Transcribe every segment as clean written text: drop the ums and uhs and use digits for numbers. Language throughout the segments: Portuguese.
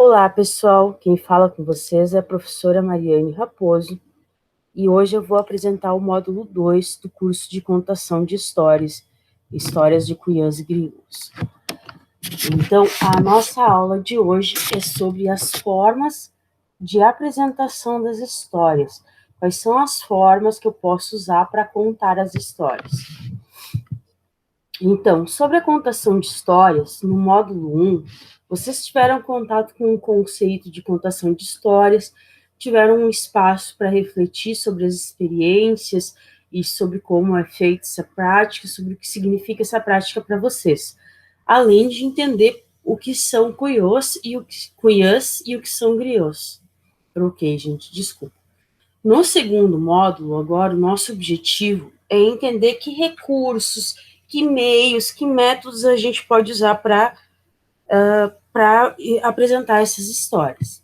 Olá, pessoal. Quem fala com vocês é a professora Mariane Raposo e hoje eu vou apresentar o módulo 2 do curso de contação de histórias, histórias de cunhãs e gringos. Então, a nossa aula de hoje é sobre as formas de apresentação das histórias. Quais são as formas que eu posso usar para contar as histórias? Então, sobre a contação de histórias, no módulo 1, vocês tiveram contato com o conceito de contação de histórias, tiveram um espaço para refletir sobre as experiências e sobre como é feita essa prática, sobre o que significa essa prática para vocês, além de entender o que são cunhãs e o que são griots. Ok, gente, desculpa. No segundo módulo, agora, o nosso objetivo é entender que recursos, que meios, que métodos a gente pode usar para apresentar essas histórias.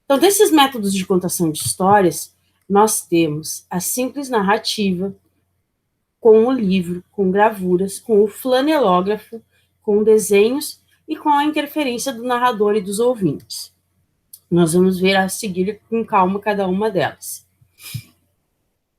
Então, desses métodos de contação de histórias, nós temos a simples narrativa, com o livro, com gravuras, com o flanelógrafo, com desenhos e com a interferência do narrador e dos ouvintes. Nós vamos ver a seguir com calma cada uma delas.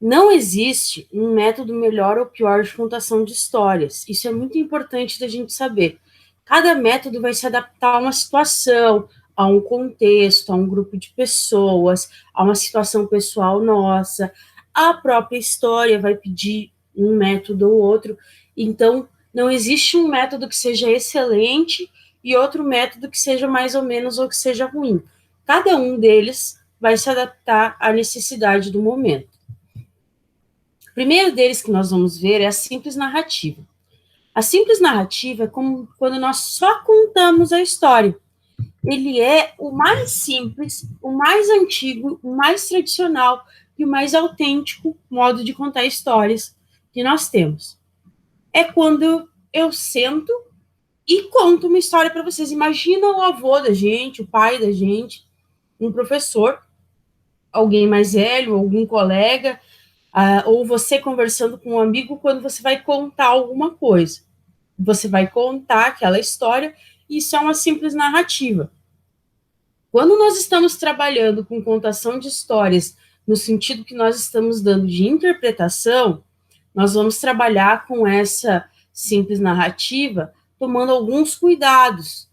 Não existe um método melhor ou pior de contação de histórias. Isso é muito importante da gente saber. Cada método vai se adaptar a uma situação, a um contexto, a um grupo de pessoas, a uma situação pessoal nossa. A própria história vai pedir um método ou outro. Então, não existe um método que seja excelente e outro método que seja mais ou menos ou que seja ruim. Cada um deles vai se adaptar à necessidade do momento. O primeiro deles que nós vamos ver é a simples narrativa. A simples narrativa é como quando nós só contamos a história. Ele é o mais simples, o mais antigo, o mais tradicional e o mais autêntico modo de contar histórias que nós temos. É quando eu sento e conto uma história para vocês. Imagina o avô da gente, o pai da gente, um professor, alguém mais velho, algum colega, ou você conversando com um amigo quando você vai contar alguma coisa. Você vai contar aquela história e isso é uma simples narrativa. Quando nós estamos trabalhando com contação de histórias, no sentido que nós estamos dando de interpretação, nós vamos trabalhar com essa simples narrativa, tomando alguns cuidados.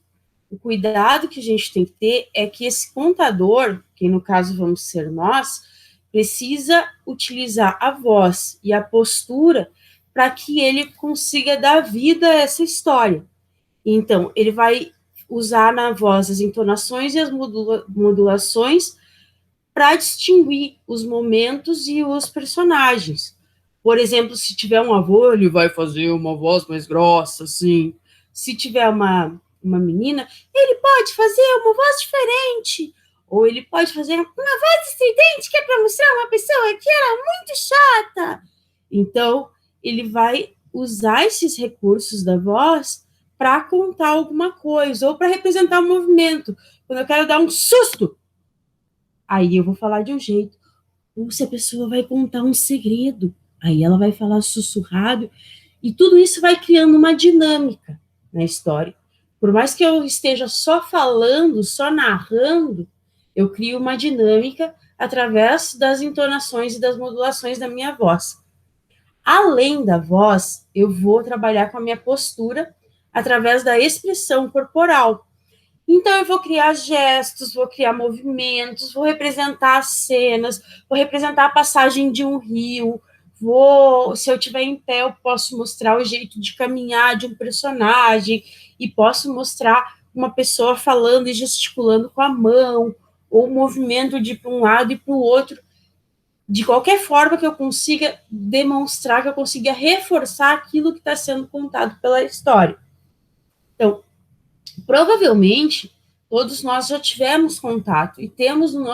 O cuidado que a gente tem que ter é que esse contador, que no caso vamos ser nós, precisa utilizar a voz e a postura para que ele consiga dar vida a essa história. Então, ele vai usar na voz as entonações e as modulações para distinguir os momentos e os personagens. Por exemplo, se tiver um avô, ele vai fazer uma voz mais grossa, assim. Se tiver uma menina, ele pode fazer uma voz diferente. Ou ele pode fazer uma voz estridente, que é para mostrar uma pessoa que era muito chata. Então, ele vai usar esses recursos da voz para contar alguma coisa, ou para representar um movimento. Quando eu quero dar um susto, aí eu vou falar de um jeito. Ou se a pessoa vai contar um segredo, aí ela vai falar sussurrado, e tudo isso vai criando uma dinâmica na história. Por mais que eu esteja só falando, só narrando, eu crio uma dinâmica através das entonações e das modulações da minha voz. Além da voz, eu vou trabalhar com a minha postura através da expressão corporal. Então, eu vou criar gestos, vou criar movimentos, vou representar cenas, vou representar a passagem de um rio, se eu estiver em pé, eu posso mostrar o jeito de caminhar de um personagem, e posso mostrar uma pessoa falando e gesticulando com a mão, ou o movimento de um lado e para o outro, de qualquer forma que eu consiga demonstrar, que eu consiga reforçar aquilo que está sendo contado pela história. Então, provavelmente, todos nós já tivemos contato e temos no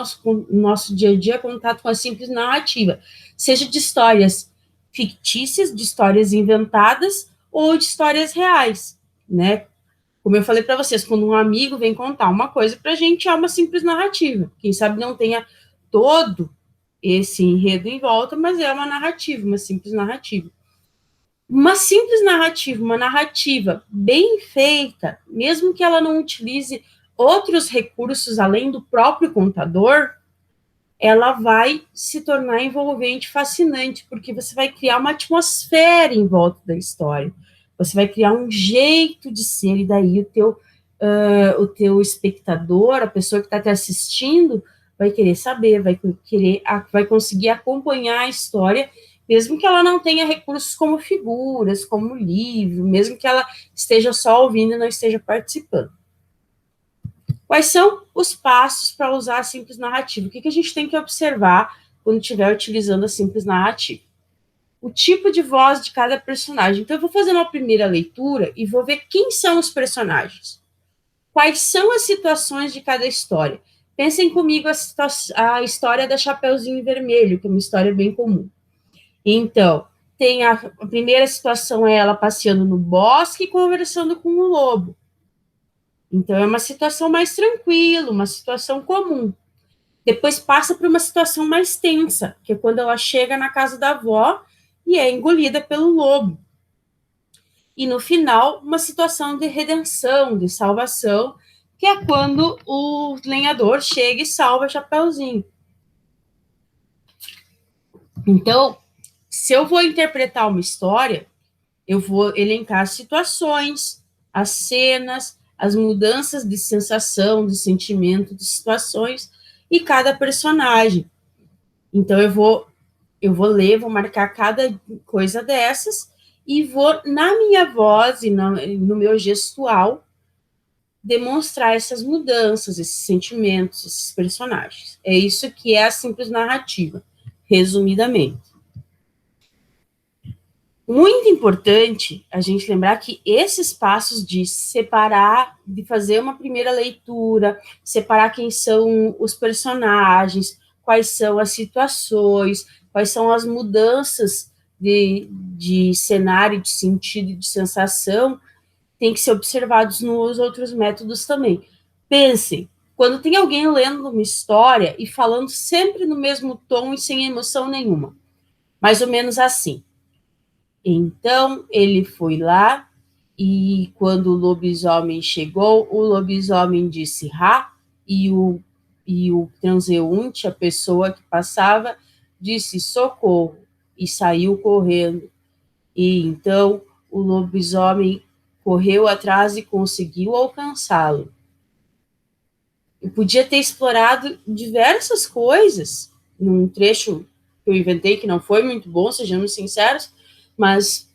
nosso dia a dia contato com a simples narrativa, seja de histórias fictícias, de histórias inventadas ou de histórias reais, né? Como eu falei para vocês, quando um amigo vem contar uma coisa para a gente, é uma simples narrativa. Quem sabe não tenha todo esse enredo em volta, mas é uma narrativa, uma simples narrativa. Uma simples narrativa, uma narrativa bem feita, mesmo que ela não utilize outros recursos além do próprio contador, ela vai se tornar envolvente, fascinante, porque você vai criar uma atmosfera em volta da história. Você vai criar um jeito de ser, e daí o teu espectador, a pessoa que está te assistindo, vai querer saber, vai conseguir acompanhar a história, mesmo que ela não tenha recursos como figuras, como livro, mesmo que ela esteja só ouvindo e não esteja participando. Quais são os passos para usar a simples narrativa? O que a gente tem que observar quando estiver utilizando a simples narrativa? O tipo de voz de cada personagem. Então, eu vou fazer uma primeira leitura e vou ver quem são os personagens. Quais são as situações de cada história? Pensem comigo a história da Chapeuzinho Vermelho, que é uma história bem comum. Então, tem a primeira situação é ela passeando no bosque e conversando com o lobo. Então, é uma situação mais tranquila, uma situação comum. Depois passa para uma situação mais tensa, que é quando ela chega na casa da avó e é engolida pelo lobo. E no final, uma situação de redenção, de salvação, que é quando o lenhador chega e salva Chapeuzinho. Então, se eu vou interpretar uma história, eu vou elencar as situações, as cenas, as mudanças de sensação, de sentimento, de situações e cada personagem. Então, eu vou ler, vou marcar cada coisa dessas e vou, na minha voz e no meu gestual, demonstrar essas mudanças, esses sentimentos, esses personagens. É isso que é a simples narrativa, resumidamente. Muito importante a gente lembrar que esses passos de separar, de fazer uma primeira leitura, separar quem são os personagens, quais são as situações, quais são as mudanças de cenário, de sentido e de sensação, tem que ser observados nos outros métodos também. Pensem, quando tem alguém lendo uma história e falando sempre no mesmo tom e sem emoção nenhuma, mais ou menos assim. Então, ele foi lá e quando o lobisomem chegou, o lobisomem disse "Rá", e o transeunte, a pessoa que passava, disse "socorro", e saiu correndo. E então o lobisomem correu atrás e conseguiu alcançá-lo. Eu podia ter explorado diversas coisas num trecho que eu inventei, que não foi muito bom, sejamos sinceros, mas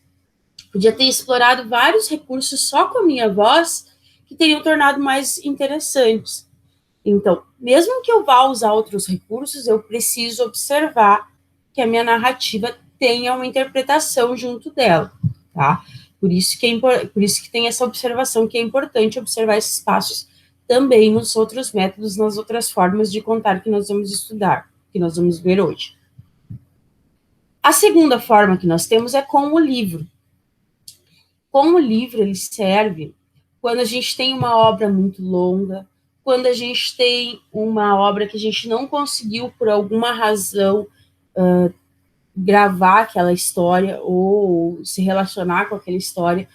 podia ter explorado vários recursos só com a minha voz que teriam tornado mais interessantes. Então, mesmo que eu vá usar outros recursos, eu preciso observar que a minha narrativa tenha uma interpretação junto dela, tá? Por isso que tem essa observação, que é importante observar esses passos também nos outros métodos, nas outras formas de contar que nós vamos estudar, que nós vamos ver hoje. A segunda forma que nós temos é com o livro. Com o livro, ele serve quando a gente tem uma obra muito longa, quando a gente tem uma obra que a gente não conseguiu, por alguma razão, gravar aquela história ou se relacionar com aquela história.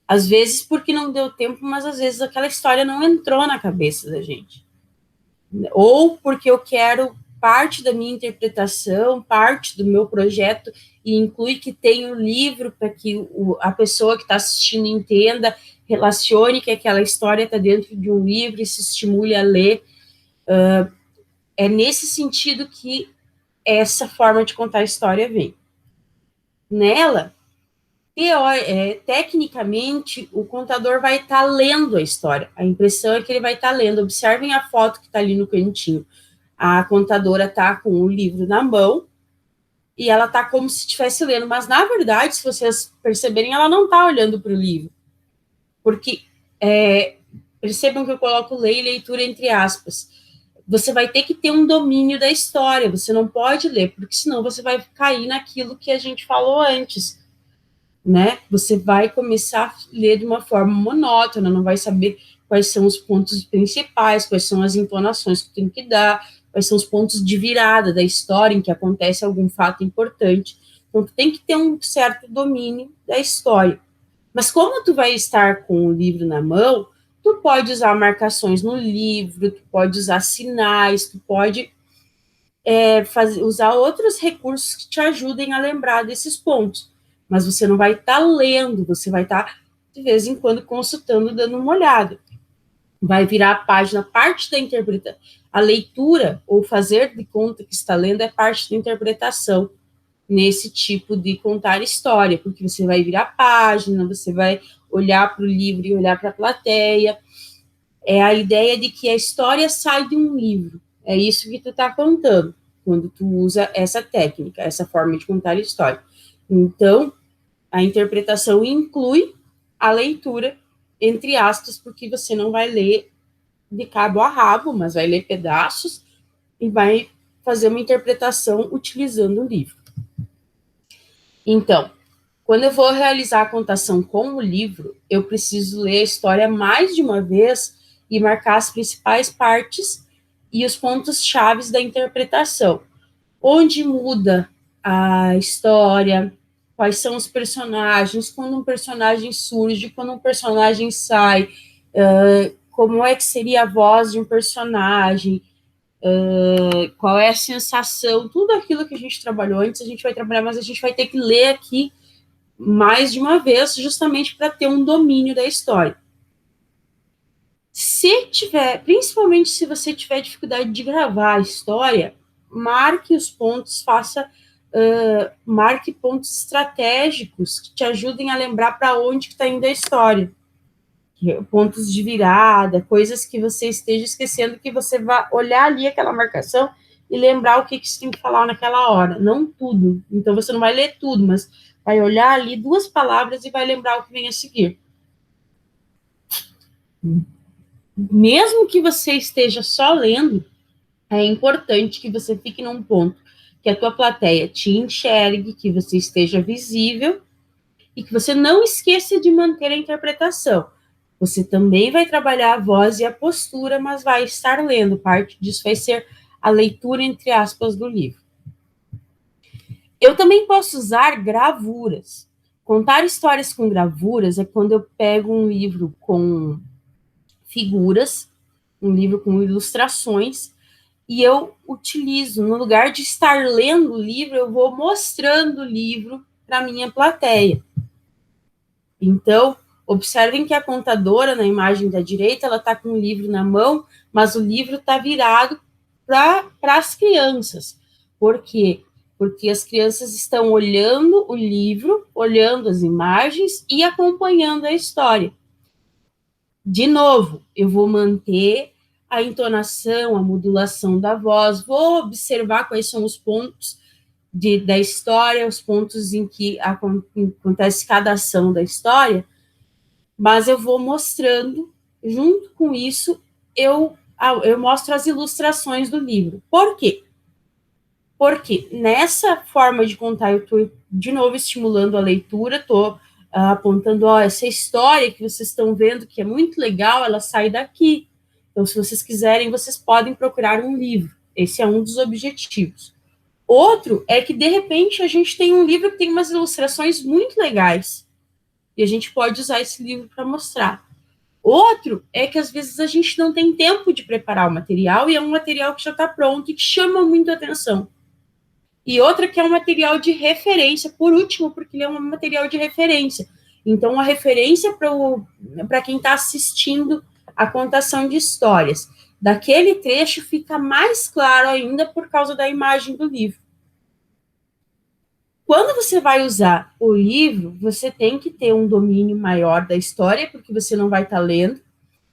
Às vezes porque não deu tempo, mas às vezes aquela história não entrou na cabeça da gente. Ou porque eu quero parte da minha interpretação, parte do meu projeto, e inclui que tem um livro para que a pessoa que está assistindo entenda, relacione que aquela história está dentro de um livro e se estimule a ler. É nesse sentido que essa forma de contar a história vem. Nela, tecnicamente, o contador vai estar lendo a história. A impressão é que ele vai estar lendo. Observem a foto que está ali no cantinho. A contadora está com o livro na mão e ela está como se estivesse lendo. Mas, na verdade, se vocês perceberem, ela não está olhando para o livro. Porque, percebam que eu coloco ler e leitura entre aspas. Você vai ter que ter um domínio da história. Você não pode ler, porque senão você vai cair naquilo que a gente falou antes. Né? Você vai começar a ler de uma forma monótona, não vai saber quais são os pontos principais, quais são as entonações que tem que dar, quais são os pontos de virada da história em que acontece algum fato importante. Então, tu tem que ter um certo domínio da história. Mas como tu vai estar com o livro na mão, Tu pode usar marcações no livro, tu pode usar sinais, tu pode usar outros recursos que te ajudem a lembrar desses pontos. Mas você não vai estar lendo, você vai estar, de vez em quando, consultando, dando uma olhada. Vai virar a página, parte da interpretação. A leitura, ou fazer de conta que está lendo, é parte da interpretação nesse tipo de contar história, porque você vai virar a página, você vai olhar para o livro e olhar para a plateia. É a ideia de que a história sai de um livro. É isso que tu está contando, quando tu usa essa técnica, essa forma de contar história. Então, a interpretação inclui a leitura, entre aspas, porque você não vai ler de cabo a rabo, mas vai ler pedaços e vai fazer uma interpretação utilizando o livro. Então, quando eu vou realizar a contação com o livro, eu preciso ler a história mais de uma vez e marcar as principais partes e os pontos chaves da interpretação. Onde muda a história, quais são os personagens, quando um personagem surge, quando um personagem sai, como é que seria a voz de um personagem, qual é a sensação, tudo aquilo que a gente trabalhou antes, a gente vai trabalhar, mas a gente vai ter que ler aqui mais de uma vez, justamente para ter um domínio da história. Se tiver, principalmente se você tiver dificuldade de gravar a história, marque os pontos, marque pontos estratégicos que te ajudem a lembrar para onde está indo a história. Pontos de virada, coisas que você esteja esquecendo, que você vai olhar ali aquela marcação e lembrar o que você tem que falar naquela hora. Não tudo. Então, você não vai ler tudo, mas vai olhar ali 2 palavras e vai lembrar o que vem a seguir. Mesmo que você esteja só lendo, é importante que você fique num ponto que a tua plateia te enxergue, que você esteja visível e que você não esqueça de manter a interpretação. Você também vai trabalhar a voz e a postura, mas vai estar lendo. Parte disso vai ser a leitura, entre aspas, do livro. Eu também posso usar gravuras. Contar histórias com gravuras é quando eu pego um livro com figuras, um livro com ilustrações, e eu utilizo, no lugar de estar lendo o livro, eu vou mostrando o livro para a minha plateia. Então, observem que a contadora, na imagem da direita, ela está com o livro na mão, mas o livro está virado para as crianças. Por quê? Porque as crianças estão olhando o livro, olhando as imagens e acompanhando a história. De novo, eu vou manter a entonação, a modulação da voz, vou observar quais são os pontos da história, os pontos em que acontece cada ação da história, mas eu vou mostrando, junto com isso, eu mostro as ilustrações do livro. Por quê? Porque nessa forma de contar, eu estou, de novo, estimulando a leitura, estou apontando, essa história que vocês estão vendo, que é muito legal, ela sai daqui. Então, se vocês quiserem, vocês podem procurar um livro. Esse é um dos objetivos. Outro é que, de repente, a gente tem um livro que tem umas ilustrações muito legais. E a gente pode usar esse livro para mostrar. Outro é que, às vezes, a gente não tem tempo de preparar o material e é um material que já está pronto e que chama muito a atenção. E outra que é um material de referência, por último, porque ele é um material de referência. Então, a referência para quem está assistindo a contação de histórias daquele trecho fica mais claro ainda por causa da imagem do livro. Quando você vai usar o livro, você tem que ter um domínio maior da história, porque você não vai estar lendo,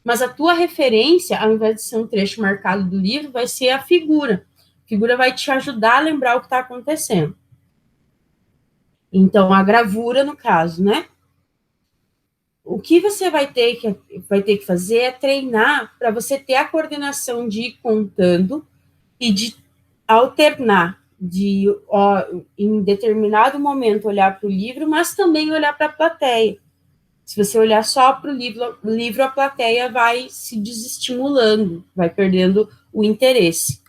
mas a tua referência, ao invés de ser um trecho marcado do livro, vai ser a figura. A figura vai te ajudar a lembrar o que está acontecendo. Então, a gravura, no caso, né? O que você vai ter que fazer é treinar para você ter a coordenação de ir contando e de alternar, em determinado momento, olhar para o livro, mas também olhar para a plateia. Se você olhar só para o livro, a plateia vai se desestimulando, vai perdendo o interesse.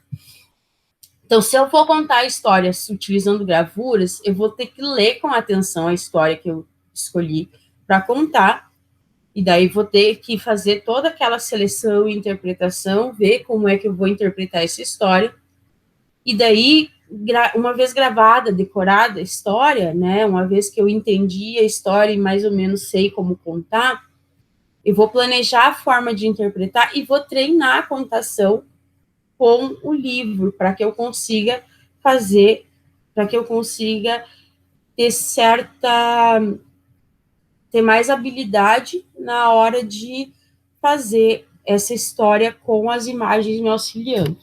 Então, se eu for contar histórias utilizando gravuras, eu vou ter que ler com atenção a história que eu escolhi para contar E daí vou ter que fazer toda aquela seleção e interpretação, ver como é que eu vou interpretar essa história. E daí, uma vez gravada, decorada a história, né, uma vez que eu entendi a história e mais ou menos sei como contar, eu vou planejar a forma de interpretar e vou treinar a contação com o livro, para que eu consiga fazer, para que eu consiga ter mais habilidade na hora de fazer essa história com as imagens me auxiliando.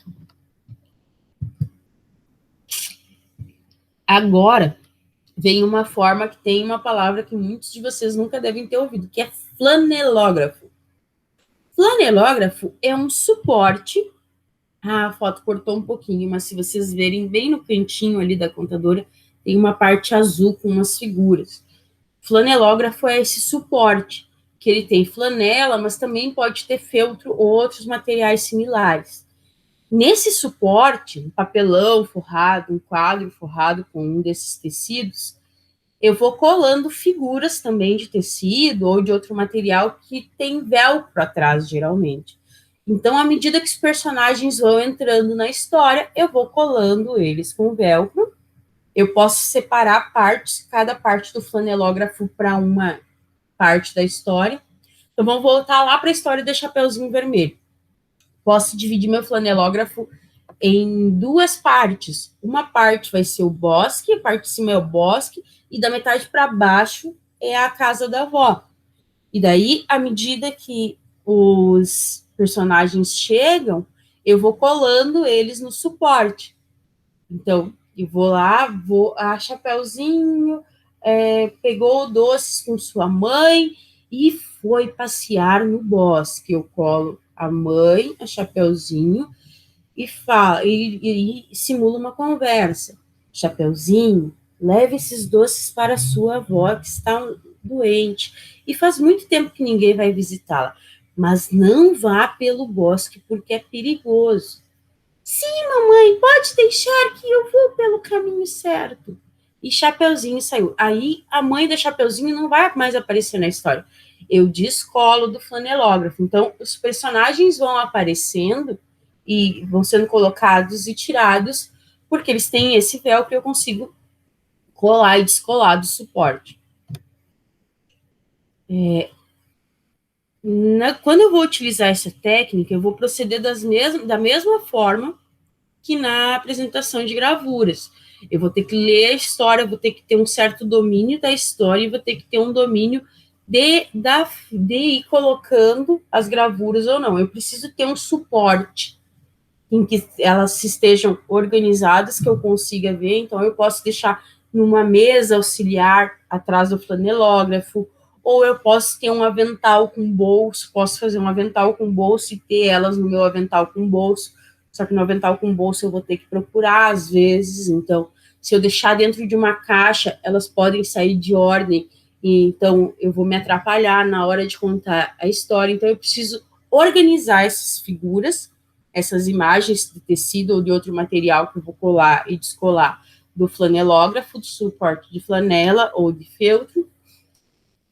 Agora, vem uma forma que tem uma palavra que muitos de vocês nunca devem ter ouvido, que é flanelógrafo. Flanelógrafo é um suporte. A foto cortou um pouquinho, mas se vocês verem bem no cantinho ali da contadora, tem uma parte azul com umas figuras. Flanelógrafo é esse suporte, que ele tem flanela, mas também pode ter feltro ou outros materiais similares. Nesse suporte, um papelão forrado, um quadro forrado com um desses tecidos, eu vou colando figuras também de tecido ou de outro material que tem velcro atrás, geralmente. Então, à medida que os personagens vão entrando na história, eu vou colando eles com velcro. Eu posso separar partes, cada parte do flanelógrafo para uma parte da história. Então, vamos voltar lá para a história do Chapeuzinho Vermelho. Posso dividir meu flanelógrafo em duas partes. Uma parte vai ser o bosque, a parte de cima é o bosque, e da metade para baixo é a casa da avó. E daí, à medida que os personagens chegam, eu vou colando eles no suporte. Então, eu vou lá, Chapeuzinho pegou doces com sua mãe e foi passear no bosque. Eu colo a mãe, a Chapeuzinho, e simula uma conversa. Chapeuzinho, leve esses doces para sua avó que está doente e faz muito tempo que ninguém vai visitá-la, mas não vá pelo bosque porque é perigoso. Sim, mamãe, pode deixar que eu vou pelo caminho certo. E Chapeuzinho saiu. Aí a mãe da Chapeuzinho não vai mais aparecer na história. Eu descolo do flanelógrafo. Então, os personagens vão aparecendo e vão sendo colocados e tirados, porque eles têm esse véu que eu consigo colar e descolar do suporte. Quando eu vou utilizar essa técnica, eu vou proceder da mesma forma que na apresentação de gravuras. Eu vou ter que ler a história, vou ter que ter um certo domínio da história e vou ter que ter um domínio de ir colocando as gravuras ou não. Eu preciso ter um suporte em que elas estejam organizadas, que eu consiga ver. Então, eu posso deixar numa mesa auxiliar atrás do flanelógrafo, ou eu posso ter um avental com bolso, posso fazer um avental com bolso e ter elas no meu avental com bolso. Só que no avental com bolso eu vou ter que procurar às vezes. Então, se eu deixar dentro de uma caixa, elas podem sair de ordem, e então eu vou me atrapalhar na hora de contar a história. Então, eu preciso organizar essas figuras, essas imagens de tecido ou de outro material que eu vou colar e descolar do flanelógrafo, do suporte de flanela ou de feltro.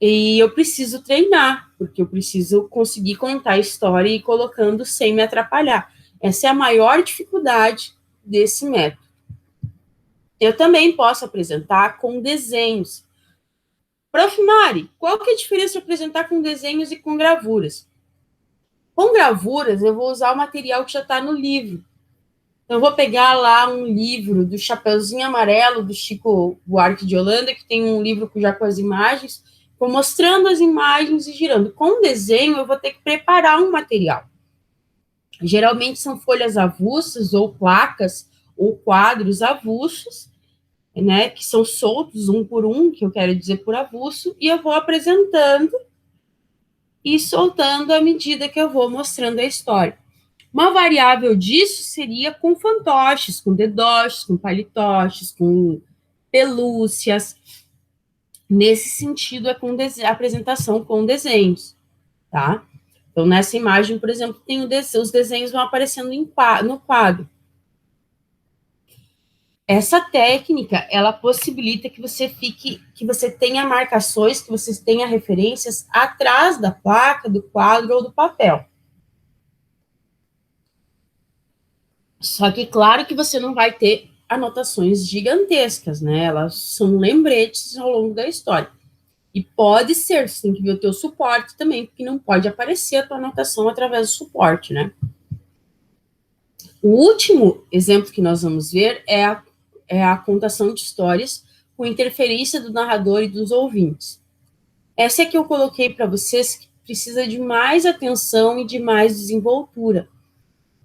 E eu preciso treinar, porque eu preciso conseguir contar a história e ir colocando sem me atrapalhar. Essa é a maior dificuldade desse método. Eu também posso apresentar com desenhos. Prof. Mari, qual que é a diferença de apresentar com desenhos e com gravuras? Com gravuras, eu vou usar o material que já está no livro. Então, eu vou pegar lá um livro do Chapeuzinho Amarelo, do Chico Buarque de Holanda, que tem um livro já com as imagens, vou mostrando as imagens e girando. Com desenho, eu vou ter que preparar um material. Geralmente são folhas avulsas ou placas ou quadros avulsos, né, que são soltos um por um, que eu quero dizer por avulso, e eu vou apresentando e soltando à medida que eu vou mostrando a história. Uma variável disso seria com fantoches, com dedoches, com palitoches, com pelúcias. Nesse sentido, é com apresentação com desenhos, tá? Então, nessa imagem, por exemplo, tem os desenhos vão aparecendo no quadro. Essa técnica, ela possibilita que você tenha marcações, que você tenha referências atrás da placa, do quadro ou do papel. Só que, claro que você não vai ter anotações gigantescas, né? Elas são lembretes ao longo da história. E pode ser, você tem que ver o teu suporte também, porque não pode aparecer a tua anotação através do suporte, né? O último exemplo que nós vamos ver é a contação de histórias com interferência do narrador e dos ouvintes. Essa é que eu coloquei para vocês que precisa de mais atenção e de mais desenvoltura.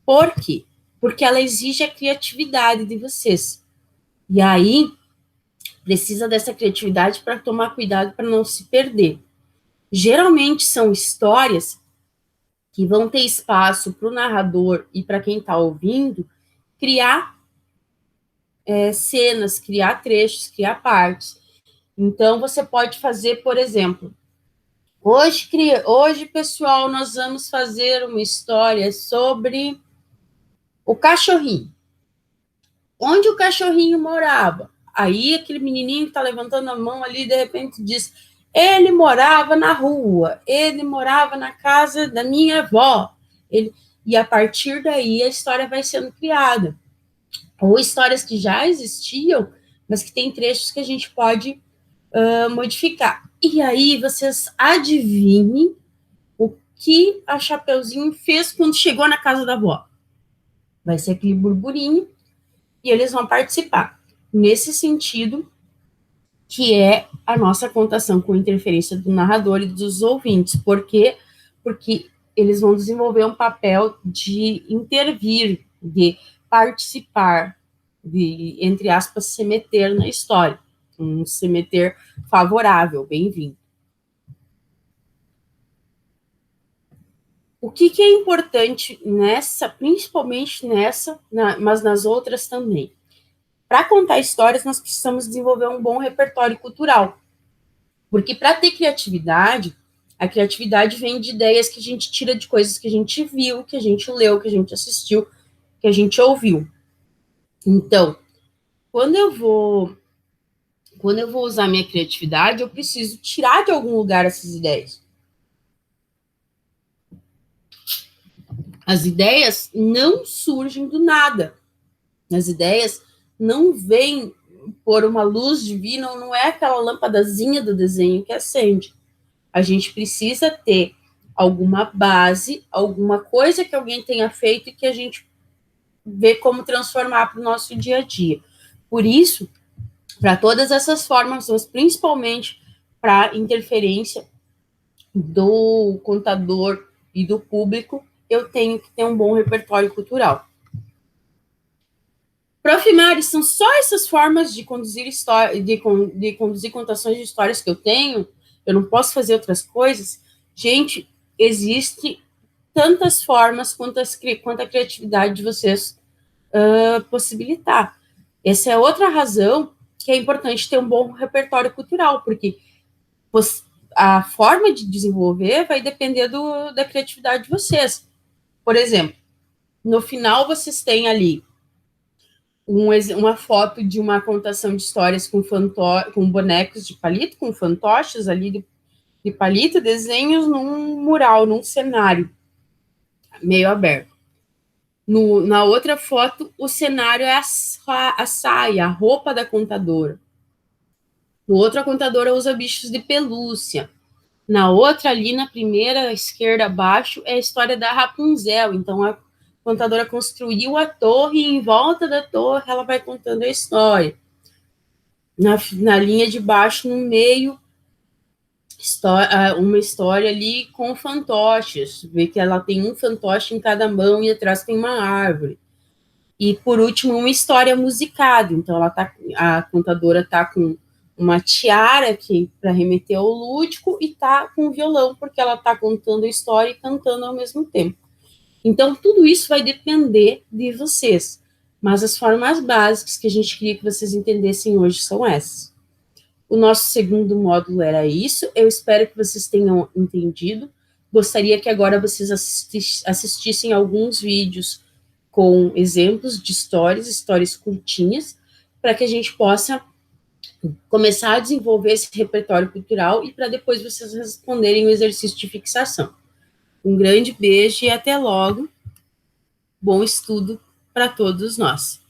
Por quê? Porque ela exige a criatividade de vocês. E aí, precisa dessa criatividade para tomar cuidado para não se perder. Geralmente são histórias que vão ter espaço para o narrador e para quem está ouvindo criar cenas, criar trechos, criar partes. Então, você pode fazer, por exemplo, hoje, pessoal, nós vamos fazer uma história sobre o cachorrinho. Onde o cachorrinho morava? Aí, aquele menininho que está levantando a mão ali, de repente diz, ele morava na rua, ele morava na casa da minha avó. E a partir daí, a história vai sendo criada. Ou histórias que já existiam, mas que tem trechos que a gente pode modificar. E aí vocês adivinhem o que a Chapeuzinho fez quando chegou na casa da avó. Vai ser aquele burburinho e eles vão participar. Nesse sentido, que é a nossa contação com interferência do narrador e dos ouvintes. Por quê? Porque eles vão desenvolver um papel de intervir, de participar, de, entre aspas, se meter na história. Um se meter favorável, bem-vindo. O que é importante nessa, principalmente nessa, mas nas outras também? Para contar histórias, nós precisamos desenvolver um bom repertório cultural. Porque para ter criatividade, a criatividade vem de ideias que a gente tira de coisas que a gente viu, que a gente leu, que a gente assistiu, que a gente ouviu. Então, quando eu vou usar minha criatividade, eu preciso tirar de algum lugar essas ideias. As ideias não surgem do nada. As ideias não vêm por uma luz divina, não é aquela lâmpadazinha do desenho que acende. A gente precisa ter alguma base, alguma coisa que alguém tenha feito e que a gente vê como transformar para o nosso dia a dia. Por isso, para todas essas formas, mas principalmente para a interferência do contador e do público, eu tenho que ter um bom repertório cultural. Prof. Mari, são só essas formas de conduzir história, de conduzir contações de histórias que eu tenho? Eu não posso fazer outras coisas? Gente, existe tantas formas quanto a criatividade de vocês possibilitar. Essa é outra razão que é importante ter um bom repertório cultural, porque a forma de desenvolver vai depender da criatividade de vocês. Por exemplo, no final vocês têm ali uma foto de uma contação de histórias com bonecos de palito, com fantoches ali de palito, desenhos num mural, num cenário meio aberto. Na outra foto, o cenário é a saia, a roupa da contadora. No outro, a contadora usa bichos de pelúcia. Na outra, ali na primeira, à esquerda abaixo, é a história da Rapunzel. Então, a contadora construiu a torre e em volta da torre ela vai contando a história. Na linha de baixo, no meio, uma história ali com fantoches. Vê que ela tem um fantoche em cada mão e atrás tem uma árvore. E, por último, uma história musicada. Então, a contadora está com uma tiara para remeter ao lúdico e está com o violão, porque ela está contando a história e cantando ao mesmo tempo. Então, tudo isso vai depender de vocês. Mas as formas básicas que a gente queria que vocês entendessem hoje são essas. O nosso segundo módulo era isso. Eu espero que vocês tenham entendido. Gostaria que agora vocês assistissem alguns vídeos com exemplos de histórias curtinhas, para que a gente possa começar a desenvolver esse repertório cultural e para depois vocês responderem o exercício de fixação. Um grande beijo e até logo. Bom estudo para todos nós.